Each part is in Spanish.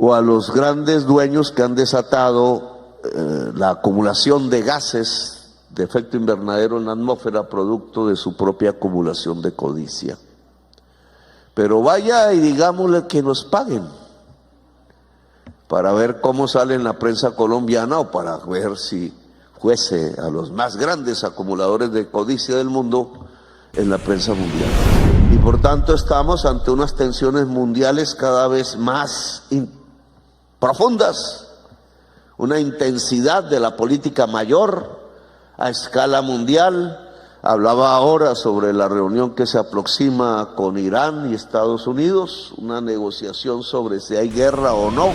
o a los grandes dueños que han desatado la acumulación de gases de efecto invernadero en la atmósfera producto de su propia acumulación de codicia. Pero vaya y digámosle que nos paguen para ver cómo sale en la prensa colombiana o para ver si fuese a los más grandes acumuladores de codicia del mundo en la prensa mundial. Y por tanto estamos ante unas tensiones mundiales cada vez más profundas, una intensidad de la política mayor a escala mundial. Hablaba ahora sobre la reunión que se aproxima con Irán y Estados Unidos, una negociación sobre si hay guerra o no.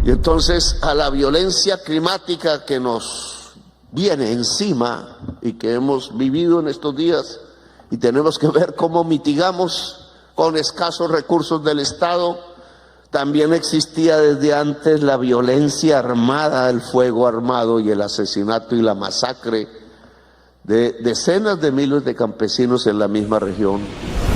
Y entonces a la violencia climática que nos viene encima y que hemos vivido en estos días, y tenemos que ver cómo mitigamos con escasos recursos del Estado. También existía desde antes la violencia armada, el fuego armado y el asesinato y la masacre de decenas de miles de campesinos en la misma región.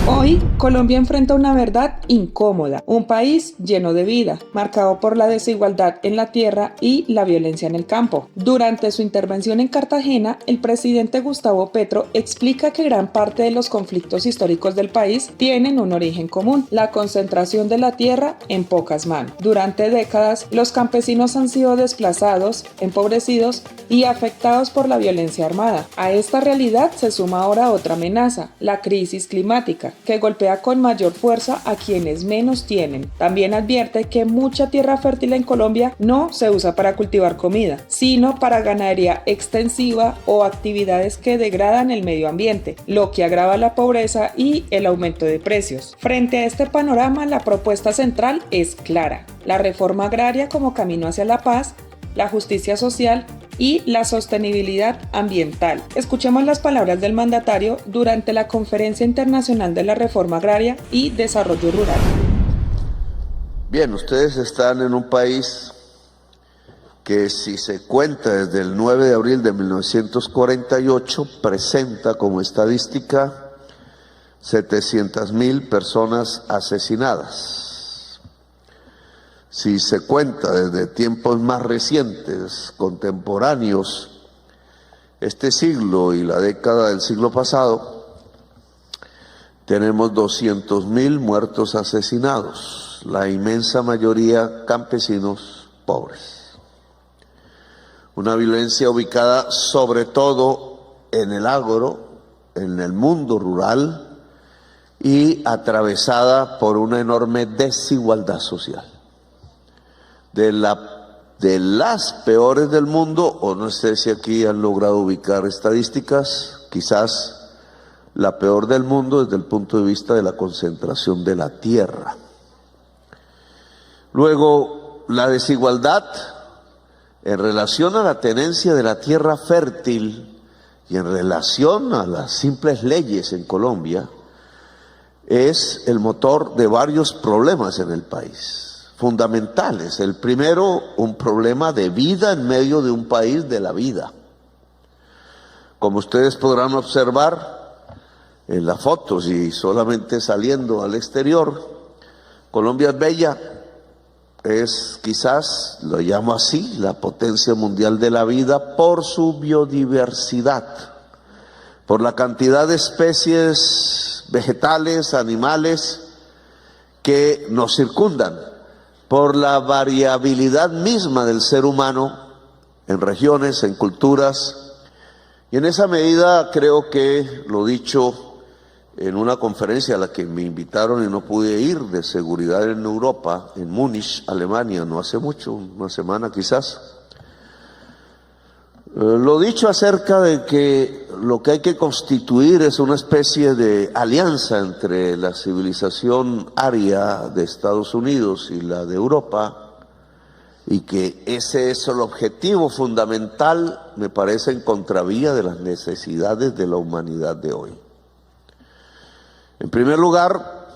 Hoy, Colombia enfrenta una verdad incómoda, un país lleno de vida, marcado por la desigualdad en la tierra y la violencia en el campo. Durante su intervención en Cartagena, el presidente Gustavo Petro explica que gran parte de los conflictos históricos del país tienen un origen común, la concentración de la tierra en pocas manos. Durante décadas, los campesinos han sido desplazados, empobrecidos y afectados por la violencia armada. A esta realidad se suma ahora otra amenaza, la crisis climática, que golpea con mayor fuerza a quienes menos tienen. También advierte que mucha tierra fértil en Colombia no se usa para cultivar comida, sino para ganadería extensiva o actividades que degradan el medio ambiente, lo que agrava la pobreza y el aumento de precios. Frente a este panorama, la propuesta central es clara: la reforma agraria como camino hacia la paz, la justicia social y la sostenibilidad ambiental. Escuchemos las palabras del mandatario durante la Conferencia Internacional de la Reforma Agraria y Desarrollo Rural. Bien, ustedes están en un país que, si se cuenta desde el 9 de abril de 1948, presenta como estadística 700.000 personas asesinadas. Si se cuenta desde tiempos más recientes, contemporáneos, este siglo y la década del siglo pasado, tenemos 200.000 muertos asesinados, la inmensa mayoría campesinos pobres. Una violencia ubicada sobre todo en el agro, en el mundo rural, y atravesada por una enorme desigualdad social. De las peores del mundo, o no sé si aquí han logrado ubicar estadísticas, quizás la peor del mundo desde el punto de vista de la concentración de la tierra. Luego, la desigualdad en relación a la tenencia de la tierra fértil y en relación a las simples leyes en Colombia es el motor de varios problemas en el país, fundamentales. El primero, un problema de vida en medio de un país de la vida. Como ustedes podrán observar en las fotos y solamente saliendo al exterior, Colombia es bella, es quizás, lo llamo así, la potencia mundial de la vida por su biodiversidad, por la cantidad de especies vegetales, animales que nos circundan, por la variabilidad misma del ser humano en regiones, en culturas. Y en esa medida creo que, lo dicho en una conferencia a la que me invitaron y no pude ir, de seguridad en Europa, en Múnich, Alemania, no hace mucho, una semana quizás, lo dicho acerca de que lo que hay que constituir es una especie de alianza entre la civilización aria de Estados Unidos y la de Europa, y que ese es el objetivo fundamental, me parece, en contravía de las necesidades de la humanidad de hoy. En primer lugar,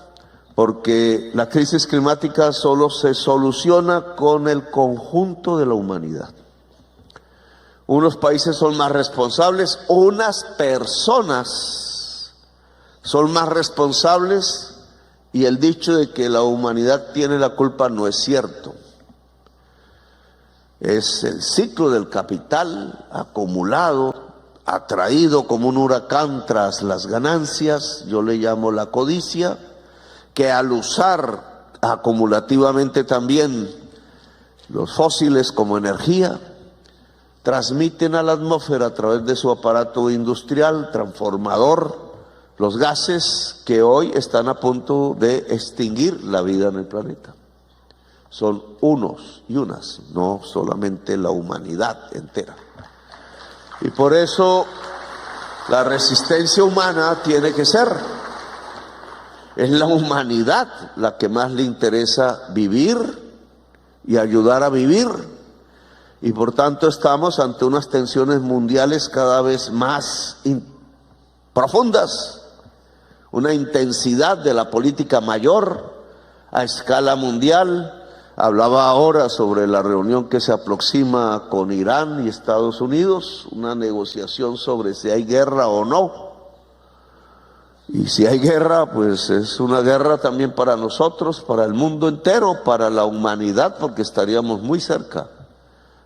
porque la crisis climática solo se soluciona con el conjunto de la humanidad. Unos países son más responsables, unas personas son más responsables Y el dicho de que la humanidad tiene la culpa no es cierto. Es el ciclo del capital acumulado, atraído como un huracán tras las ganancias, yo le llamo la codicia, que al usar acumulativamente también los fósiles como energía, transmiten a la atmósfera a través de su aparato industrial, transformador, los gases que hoy están a punto de extinguir la vida en el planeta. Son unos y unas, no solamente la humanidad entera. Y por eso la resistencia humana tiene que ser. Es la humanidad la que más le interesa vivir y ayudar a vivir. Y por tanto estamos ante unas tensiones mundiales cada vez más profundas, una intensidad de la política mayor a escala mundial. Hablaba ahora sobre la reunión que se aproxima con Irán y Estados Unidos, una negociación sobre si hay guerra o no. Y si hay guerra, pues es una guerra también para nosotros, para el mundo entero, para la humanidad, porque estaríamos muy cerca,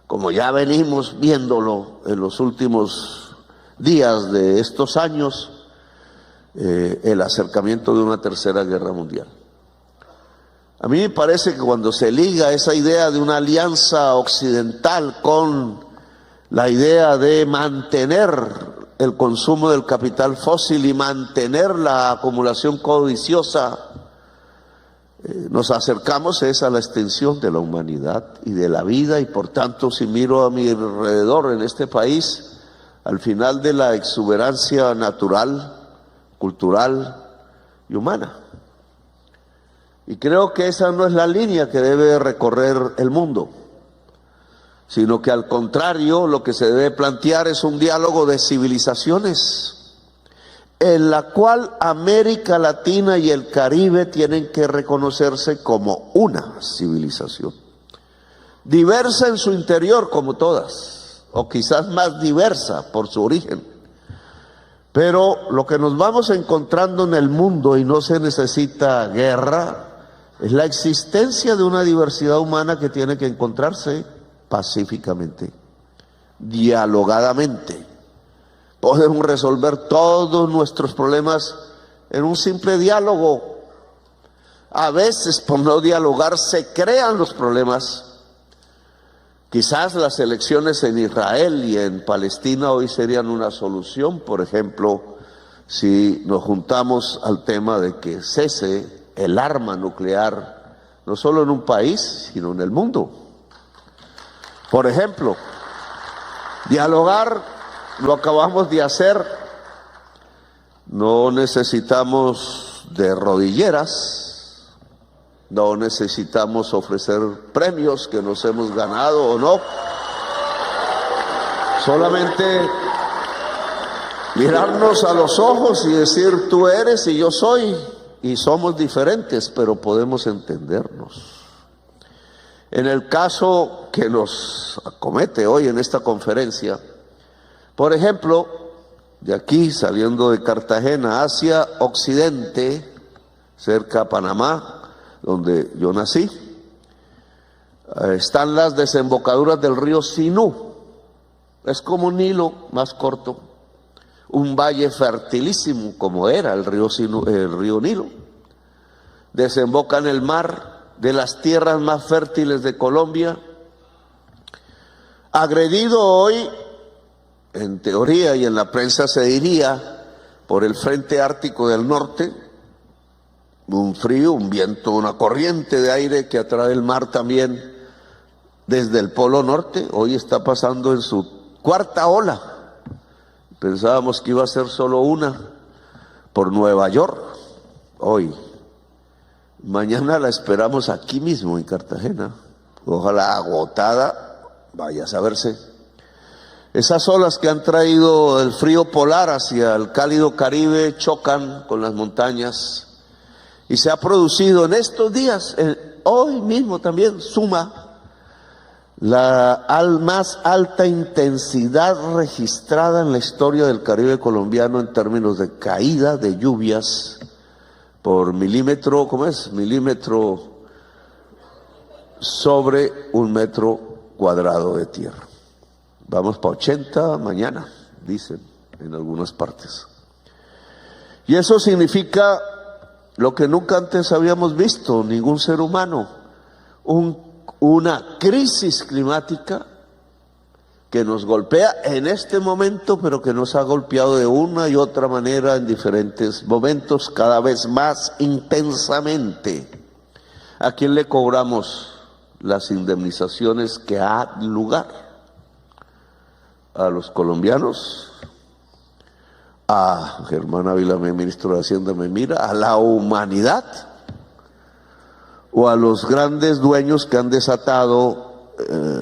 como ya venimos viéndolo en los últimos días de estos años, el acercamiento de una tercera guerra mundial. A mí me parece que cuando se liga esa idea de una alianza occidental con la idea de mantener el consumo del capital fósil y mantener la acumulación codiciosa, nos acercamos a la extensión de la humanidad y de la vida, y por tanto, si miro a mi alrededor en este país, al final de la exuberancia natural, cultural y humana. Y creo que esa no es la línea que debe recorrer el mundo, sino que al contrario, lo que se debe plantear es un diálogo de civilizaciones, en la cual América Latina y el Caribe tienen que reconocerse como una civilización, diversa en su interior como todas, o quizás más diversa por su origen. Pero lo que nos vamos encontrando en el mundo, y no se necesita guerra, es la existencia de una diversidad humana que tiene que encontrarse pacíficamente, dialogadamente. Podemos resolver todos nuestros problemas en un simple diálogo. A veces, por no dialogar, se crean los problemas. Quizás las elecciones en Israel y en Palestina hoy serían una solución, por ejemplo, si nos juntamos al tema de que cese el arma nuclear, no solo en un país, sino en el mundo. Por ejemplo, dialogar lo acabamos de hacer, no necesitamos de rodilleras, no necesitamos ofrecer premios que nos hemos ganado o no, solamente mirarnos a los ojos y decir tú eres y yo soy, y somos diferentes, pero podemos entendernos. En el caso que nos acomete hoy en esta conferencia, por ejemplo, de aquí saliendo de Cartagena hacia occidente, cerca a Panamá, donde yo nací, están las desembocaduras del río Sinú. Es como un Nilo más corto, un valle fertilísimo como era el río Sinú, el río Nilo. Desemboca en el mar, de las tierras más fértiles de Colombia, agredido hoy, en teoría y en la prensa se diría, por el frente ártico del norte, un frío, un viento, una corriente de aire que atrae el mar también desde el polo norte. Hoy está pasando en su cuarta ola. Pensábamos que iba a ser solo una por Nueva York hoy. Mañana la esperamos aquí mismo en Cartagena, ojalá agotada, vaya a saberse. Esas olas que han traído el frío polar hacia el cálido Caribe chocan con las montañas y se ha producido en estos días, hoy mismo también, suma la más alta intensidad registrada en la historia del Caribe colombiano en términos de caída de lluvias por milímetro, ¿cómo es? Milímetro sobre 1 metro cuadrado de tierra. Vamos para 80 mañana, dicen en algunas partes. Y eso significa lo que nunca antes habíamos visto, ningún ser humano, una crisis climática que nos golpea en este momento, pero que nos ha golpeado de una y otra manera en diferentes momentos, cada vez más intensamente. ¿A quién le cobramos las indemnizaciones que ha lugar? ¿A los colombianos? A Germán Ávila, ministro de Hacienda, me mira, ¿a la humanidad? ¿O a los grandes dueños que han desatado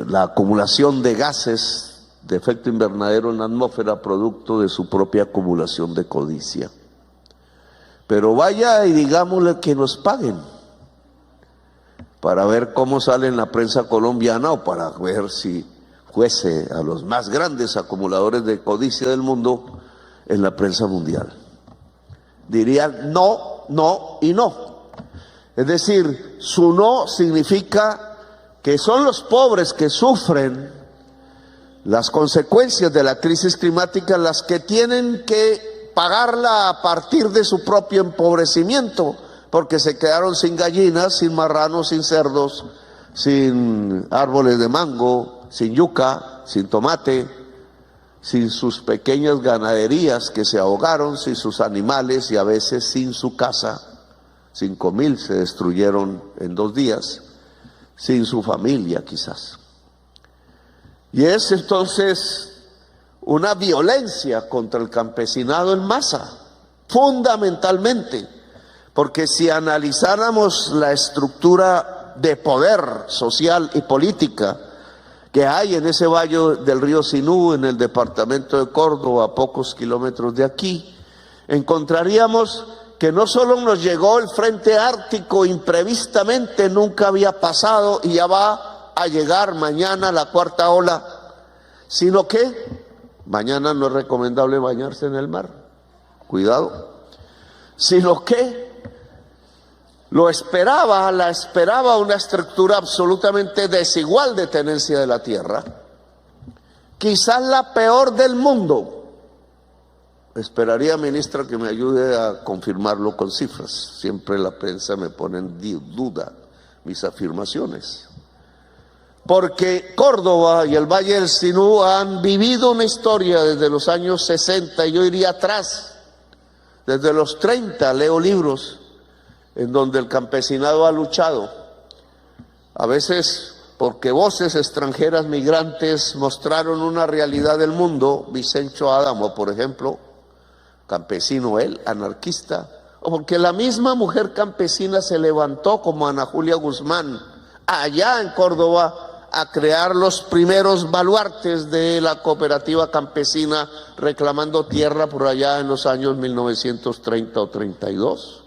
la acumulación de gases de efecto invernadero en la atmósfera producto de su propia acumulación de codicia? Pero vaya y digámosle que nos paguen para ver cómo sale en la prensa colombiana, o para ver si fuese a los más grandes acumuladores de codicia del mundo en la prensa mundial. Dirían no, no y no. Es decir, su no significa que son los pobres que sufren las consecuencias de la crisis climática las que tienen que pagarla a partir de su propio empobrecimiento, porque se quedaron sin gallinas, sin marranos, sin cerdos, sin árboles de mango, sin yuca, sin tomate, sin sus pequeñas ganaderías que se ahogaron, sin sus animales y a veces sin su casa. 5.000 se destruyeron en 2 días, sin su familia quizás. Y es entonces una violencia contra el campesinado en masa, fundamentalmente, porque si analizáramos la estructura de poder social y política que hay en ese valle del río Sinú, en el departamento de Córdoba, a pocos kilómetros de aquí, encontraríamos que no solo nos llegó el frente ártico imprevistamente, nunca había pasado y ya va a llegar mañana la 4ª ola, sino que mañana no es recomendable bañarse en el mar, cuidado, sino que la esperaba una estructura absolutamente desigual de tenencia de la tierra, quizás la peor del mundo. Esperaría, ministra, que me ayude a confirmarlo con cifras. Siempre la prensa me pone en duda mis afirmaciones. Porque Córdoba y el Valle del Sinú han vivido una historia desde los años 60, y yo iría atrás, desde los 30, leo libros en donde el campesinado ha luchado, a veces porque voces extranjeras migrantes mostraron una realidad del mundo, Vicencio Adamo, por ejemplo, campesino él, anarquista, o porque la misma mujer campesina se levantó como Ana Julia Guzmán, allá en Córdoba, a crear los primeros baluartes de la cooperativa campesina, reclamando tierra por allá en los años 1930 o 32.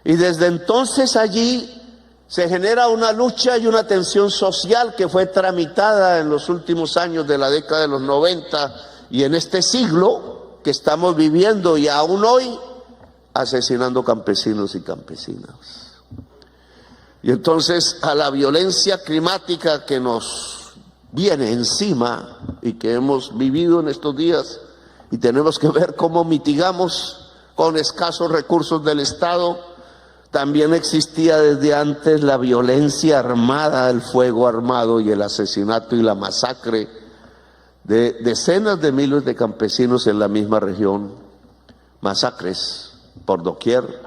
Y desde entonces allí se genera una lucha y una tensión social que fue tramitada en los últimos años de la década de los 90 y en este siglo que estamos viviendo, y aún hoy asesinando campesinos y campesinas. Y entonces a la violencia climática que nos viene encima y que hemos vivido en estos días, y tenemos que ver cómo mitigamos con escasos recursos del Estado, también existía desde antes la violencia armada, el fuego armado y el asesinato y la masacre de decenas de miles de campesinos en la misma región, masacres por doquier,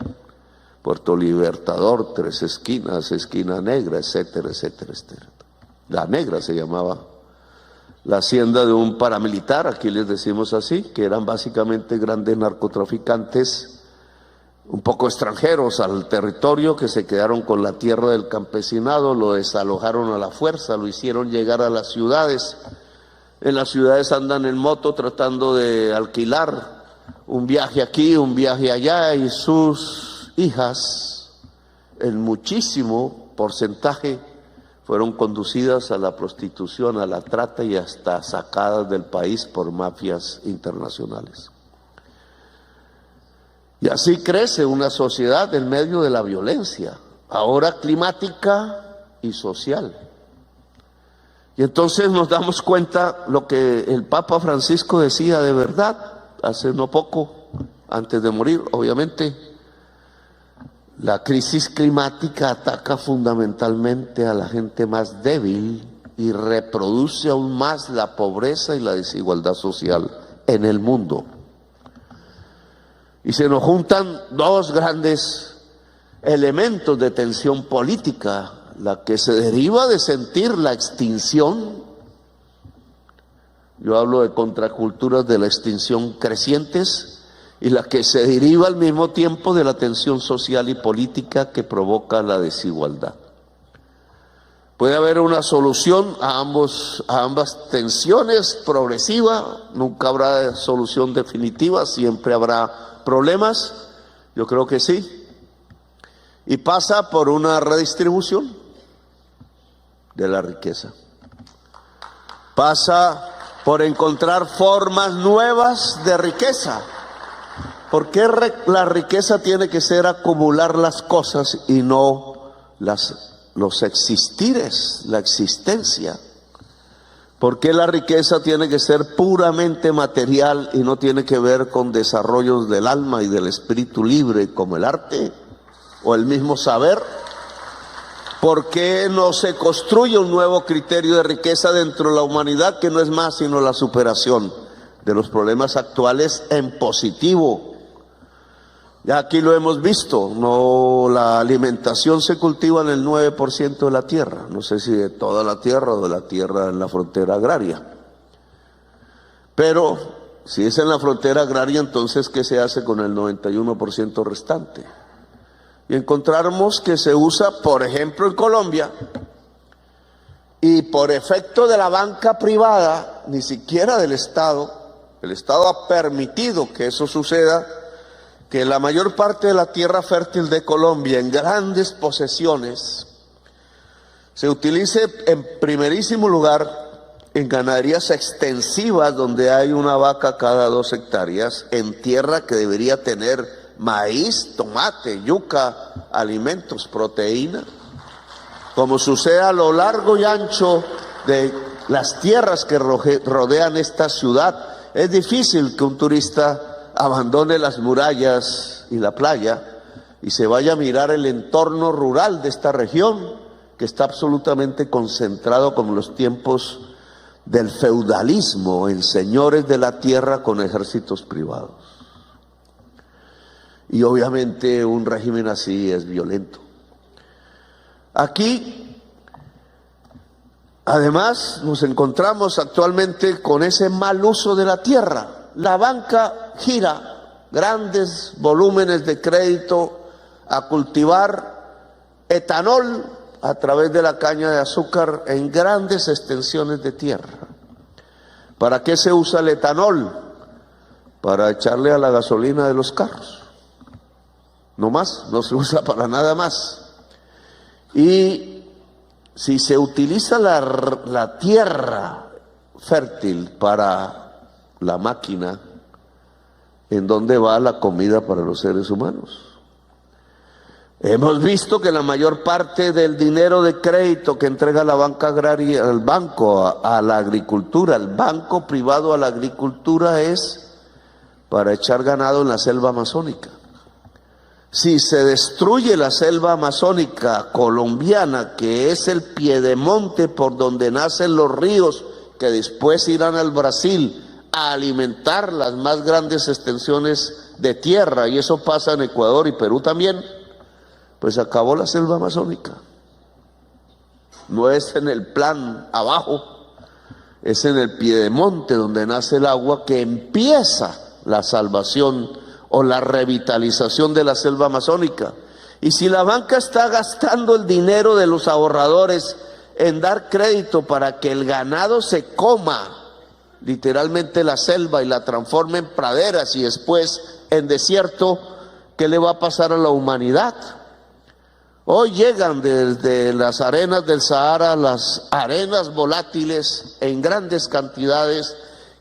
Puerto Libertador, Tres Esquinas, Esquina Negra, etcétera, etcétera, etcétera. La Negra se llamaba la hacienda de un paramilitar, aquí les decimos así, que eran básicamente grandes narcotraficantes, un poco extranjeros al territorio, que se quedaron con la tierra del campesinado, lo desalojaron a la fuerza, lo hicieron llegar a las ciudades. En las ciudades andan en moto tratando de alquilar un viaje aquí, un viaje allá, y sus hijas, en muchísimo porcentaje, fueron conducidas a la prostitución, a la trata y hasta sacadas del país por mafias internacionales. Y así crece una sociedad en medio de la violencia, ahora climática y social. Y entonces nos damos cuenta lo que el Papa Francisco decía de verdad hace no poco, antes de morir, obviamente. La crisis climática ataca fundamentalmente a la gente más débil y reproduce aún más la pobreza y la desigualdad social en el mundo. Y se nos juntan dos grandes elementos de tensión política, la que se deriva de sentir la extinción. Yo hablo de contraculturas de la extinción crecientes, y la que se deriva al mismo tiempo de la tensión social y política que provoca la desigualdad. Puede haber una solución a ambas tensiones progresiva, nunca habrá solución definitiva, siempre habrá problemas, yo creo que sí, y pasa por una redistribución de la riqueza. Pasa por encontrar formas nuevas de riqueza. ¿Por qué la riqueza tiene que ser acumular las cosas y no los existires, la existencia? ¿Por qué la riqueza tiene que ser puramente material y no tiene que ver con desarrollos del alma y del espíritu libre como el arte o el mismo saber? ¿Por qué no se construye un nuevo criterio de riqueza dentro de la humanidad que no es más sino la superación de los problemas actuales en positivo? Ya aquí lo hemos visto, no, la alimentación se cultiva en el 9% de la tierra, no sé si de toda la tierra o de la tierra en la frontera agraria. Pero si es en la frontera agraria, entonces ¿qué se hace con el 91% restante? Y encontramos que se usa, por ejemplo, en Colombia, y por efecto de la banca privada, ni siquiera del Estado, el Estado ha permitido que eso suceda, que la mayor parte de la tierra fértil de Colombia, en grandes posesiones, se utilice en primerísimo lugar en ganaderías extensivas donde hay una vaca cada 2 hectáreas, en tierra que debería tener maíz, tomate, yuca, alimentos, proteína, como sucede a lo largo y ancho de las tierras que rodean esta ciudad. Es difícil que un turista abandone las murallas y la playa y se vaya a mirar el entorno rural de esta región, que está absolutamente concentrado como en los tiempos del feudalismo, en señores de la tierra con ejércitos privados. Y obviamente un régimen así es violento. Aquí, además, nos encontramos actualmente con ese mal uso de la tierra. La banca gira grandes volúmenes de crédito a cultivar etanol a través de la caña de azúcar en grandes extensiones de tierra. ¿Para qué se usa el etanol? Para echarle a la gasolina de los carros. No más, no se usa para nada más. Y si se utiliza la tierra fértil para la máquina, ¿en dónde va la comida para los seres humanos? Hemos visto que la mayor parte del dinero de crédito que entrega la banca agraria, el banco a la agricultura, el banco privado a la agricultura, es para echar ganado en la selva amazónica. Si se destruye la selva amazónica colombiana, que es el piedemonte por donde nacen los ríos que después irán al Brasil a alimentar las más grandes extensiones de tierra, y eso pasa en Ecuador y Perú también, pues acabó la selva amazónica. No es en el plan abajo, es en el piedemonte donde nace el agua que empieza la salvación o la revitalización de la selva amazónica. Y si la banca está gastando el dinero de los ahorradores en dar crédito para que el ganado se coma literalmente la selva y la transforme en praderas y después en desierto, ¿qué le va a pasar a la humanidad? Hoy llegan desde las arenas del Sahara las arenas volátiles en grandes cantidades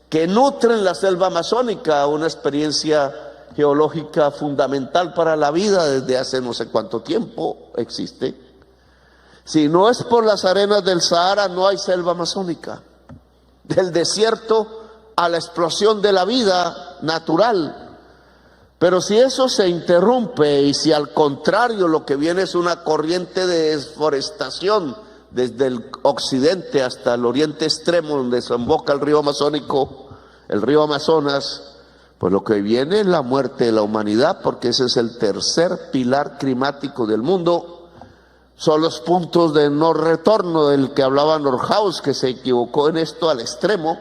que nutren la selva amazónica, una experiencia geológica fundamental para la vida desde hace no sé cuánto tiempo existe. Si no es por las arenas del Sahara, no hay selva amazónica. Del desierto a la explosión de la vida natural. Pero si eso se interrumpe y si al contrario lo que viene es una corriente de desforestación desde el occidente hasta el oriente extremo donde desemboca el río amazónico, el río Amazonas, pues lo que viene es la muerte de la humanidad, porque ese es el tercer pilar climático del mundo. Son los puntos de no retorno del que hablaba Nordhaus, que se equivocó en esto al extremo.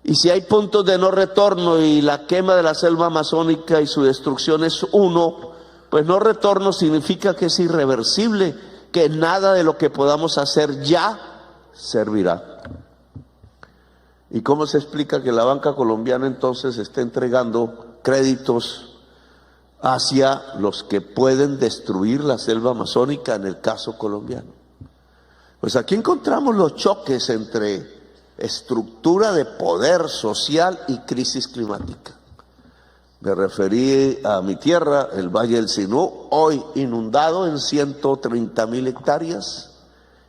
Y si hay puntos de no retorno y la quema de la selva amazónica y su destrucción es uno, pues no retorno significa que es irreversible, que nada de lo que podamos hacer ya servirá. ¿Y cómo se explica que la banca colombiana entonces esté entregando créditos hacia los que pueden destruir la selva amazónica en el caso colombiano? Pues aquí encontramos los choques entre estructura de poder social y crisis climática. Me referí a mi tierra, el Valle del Sinú, hoy inundado en 130.000 hectáreas,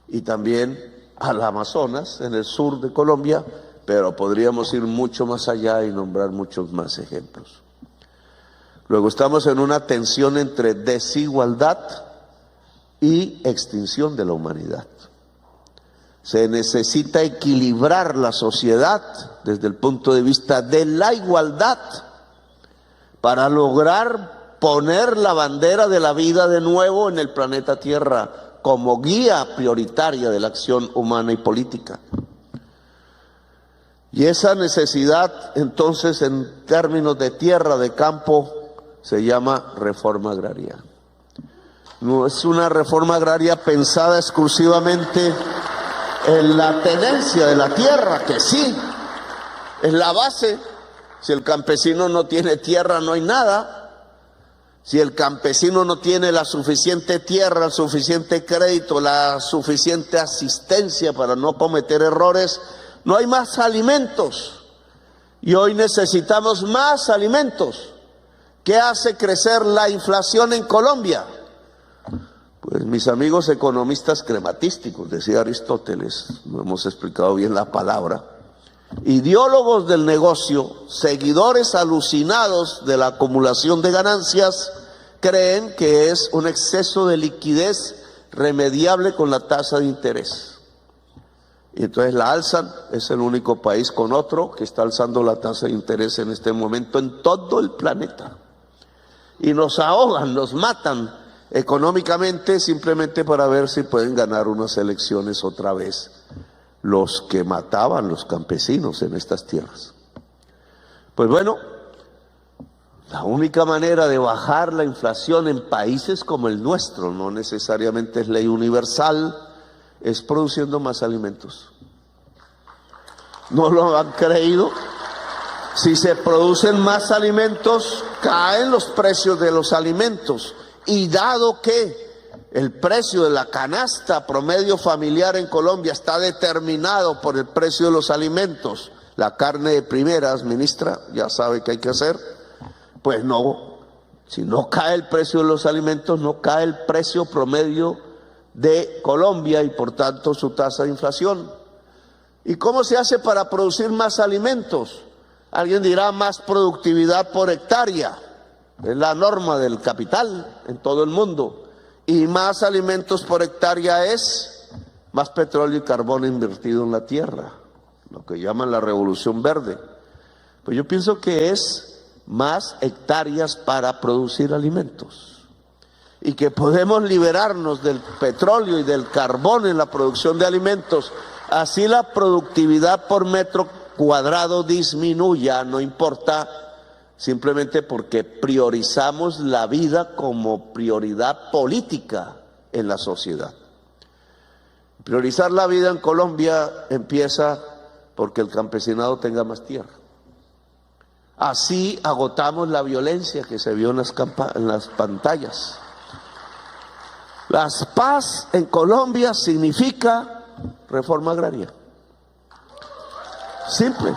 y también al Amazonas, en el sur de Colombia, pero podríamos ir mucho más allá y nombrar muchos más ejemplos. Luego estamos en una tensión entre desigualdad y extinción de la humanidad. Se necesita equilibrar la sociedad desde el punto de vista de la igualdad para lograr poner la bandera de la vida de nuevo en el planeta Tierra como guía prioritaria de la acción humana y política. Y esa necesidad, entonces, en términos de tierra, de campo, se llama reforma agraria. No es una reforma agraria pensada exclusivamente en la tenencia de la tierra, que sí, es la base. Si el campesino no tiene tierra, no hay nada. Si el campesino no tiene la suficiente tierra, el suficiente crédito, la suficiente asistencia para no cometer errores, no hay más alimentos. Y hoy necesitamos más alimentos. ¿Qué hace crecer la inflación en Colombia? Pues mis amigos economistas crematísticos, decía Aristóteles, no hemos explicado bien la palabra, ideólogos del negocio, seguidores alucinados de la acumulación de ganancias, creen que es un exceso de liquidez remediable con la tasa de interés. Y entonces la alzan. Es el único país con otro que está alzando la tasa de interés en este momento en todo el planeta. Y nos ahogan, nos matan económicamente simplemente para ver si pueden ganar unas elecciones otra vez los que mataban los campesinos en estas tierras. Pues bueno, la única manera de bajar la inflación en países como el nuestro, no necesariamente es ley universal, es produciendo más alimentos. ¿No lo han creído? Si se producen más alimentos, caen los precios de los alimentos. Y dado que el precio de la canasta promedio familiar en Colombia está determinado por el precio de los alimentos, la carne de primeras, ministra, ya sabe qué hay que hacer, pues no, si no cae el precio de los alimentos, no cae el precio promedio de Colombia y por tanto su tasa de inflación. ¿Y cómo se hace para producir más alimentos? Alguien dirá más productividad por hectárea. Es la norma del capital en todo el mundo. Y más alimentos por hectárea es más petróleo y carbón invertido en la tierra, lo que llaman la revolución verde. Pues yo pienso que es más hectáreas para producir alimentos. Y que podemos liberarnos del petróleo y del carbón en la producción de alimentos. Así la productividad por metro cuadrado disminuya, no importa, simplemente porque priorizamos la vida como prioridad política en la sociedad. Priorizar la vida en Colombia empieza porque el campesinado tenga más tierra. Así agotamos la violencia que se vio en las pantallas. La paz en Colombia significa reforma agraria. Simple.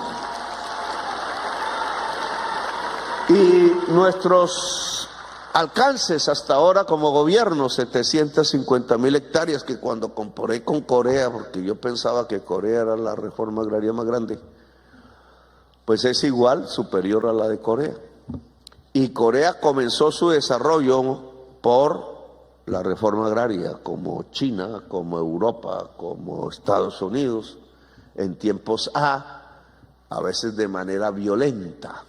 Y nuestros alcances hasta ahora como gobierno, 750.000 hectáreas, que cuando comparé con Corea, porque yo pensaba que Corea era la reforma agraria más grande, pues es igual, superior a la de Corea. Y Corea comenzó su desarrollo por la reforma agraria, como China, como Europa, como Estados Unidos, en tiempos a veces de manera violenta.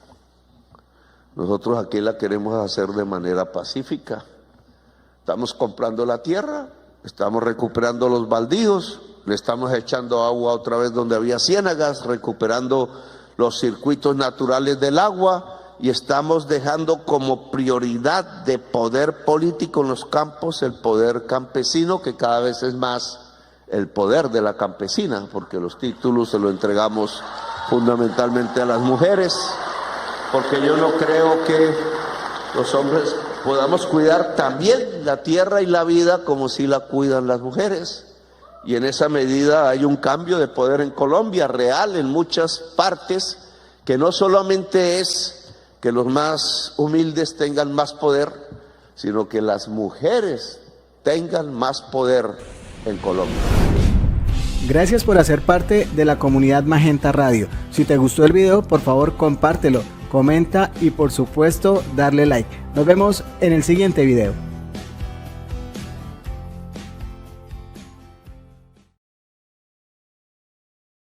Nosotros aquí la queremos hacer de manera pacífica. Estamos comprando la tierra, estamos recuperando los baldíos, le estamos echando agua otra vez donde había ciénagas, recuperando los circuitos naturales del agua y estamos dejando como prioridad de poder político en los campos el poder campesino, que cada vez es más el poder de la campesina, porque los títulos se los entregamos fundamentalmente a las mujeres, porque yo no creo que los hombres podamos cuidar también la tierra y la vida como si la cuidan las mujeres. Y en esa medida hay un cambio de poder en Colombia real en muchas partes, que no solamente es que los más humildes tengan más poder, sino que las mujeres tengan más poder en Colombia. Gracias por hacer parte de la comunidad Magenta Radio. Si te gustó el video, por favor compártelo, comenta y por supuesto darle like. Nos vemos en el siguiente video.